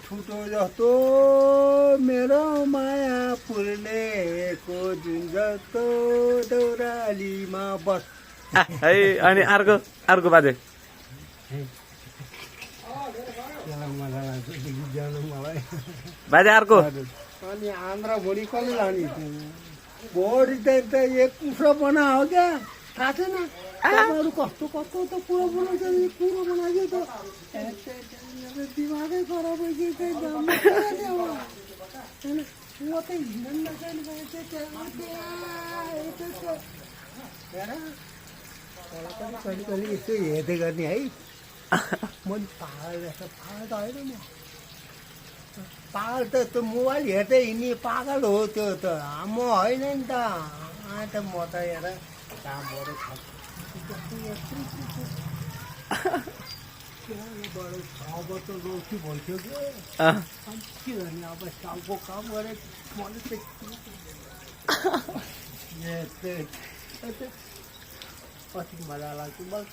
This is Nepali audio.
छुटो जस्तो मेरो माया पुर्नेको जुन जस्तो दौरालीमा बस है अनि अर्को बाजे बाजे अर्को अनि आन्द्रा भोलि कसले लाने भोलि त एक कुखुरा बना हो क्या थाहा छैन तपाईँहरू कस्तो कस्तो त कुरो बनाउँछ नि कुरो बनाइयो त दिमागै खराब भइसक्यो म त हिँड्न नजाने कहिले कहिले यसो हेर्दै गर्ने है मैले पागल जस्तो पागल त होइन म पागल त त्यो मोबाइल हेर्दै हिँड्ने पागल हो त्यो त म होइन नि त म त हेर कामबाट साउको त रोटी भइसक्यो अनि के गर्ने अब साउको काम गरेँ मैले कति मजा लाग्छ मलाई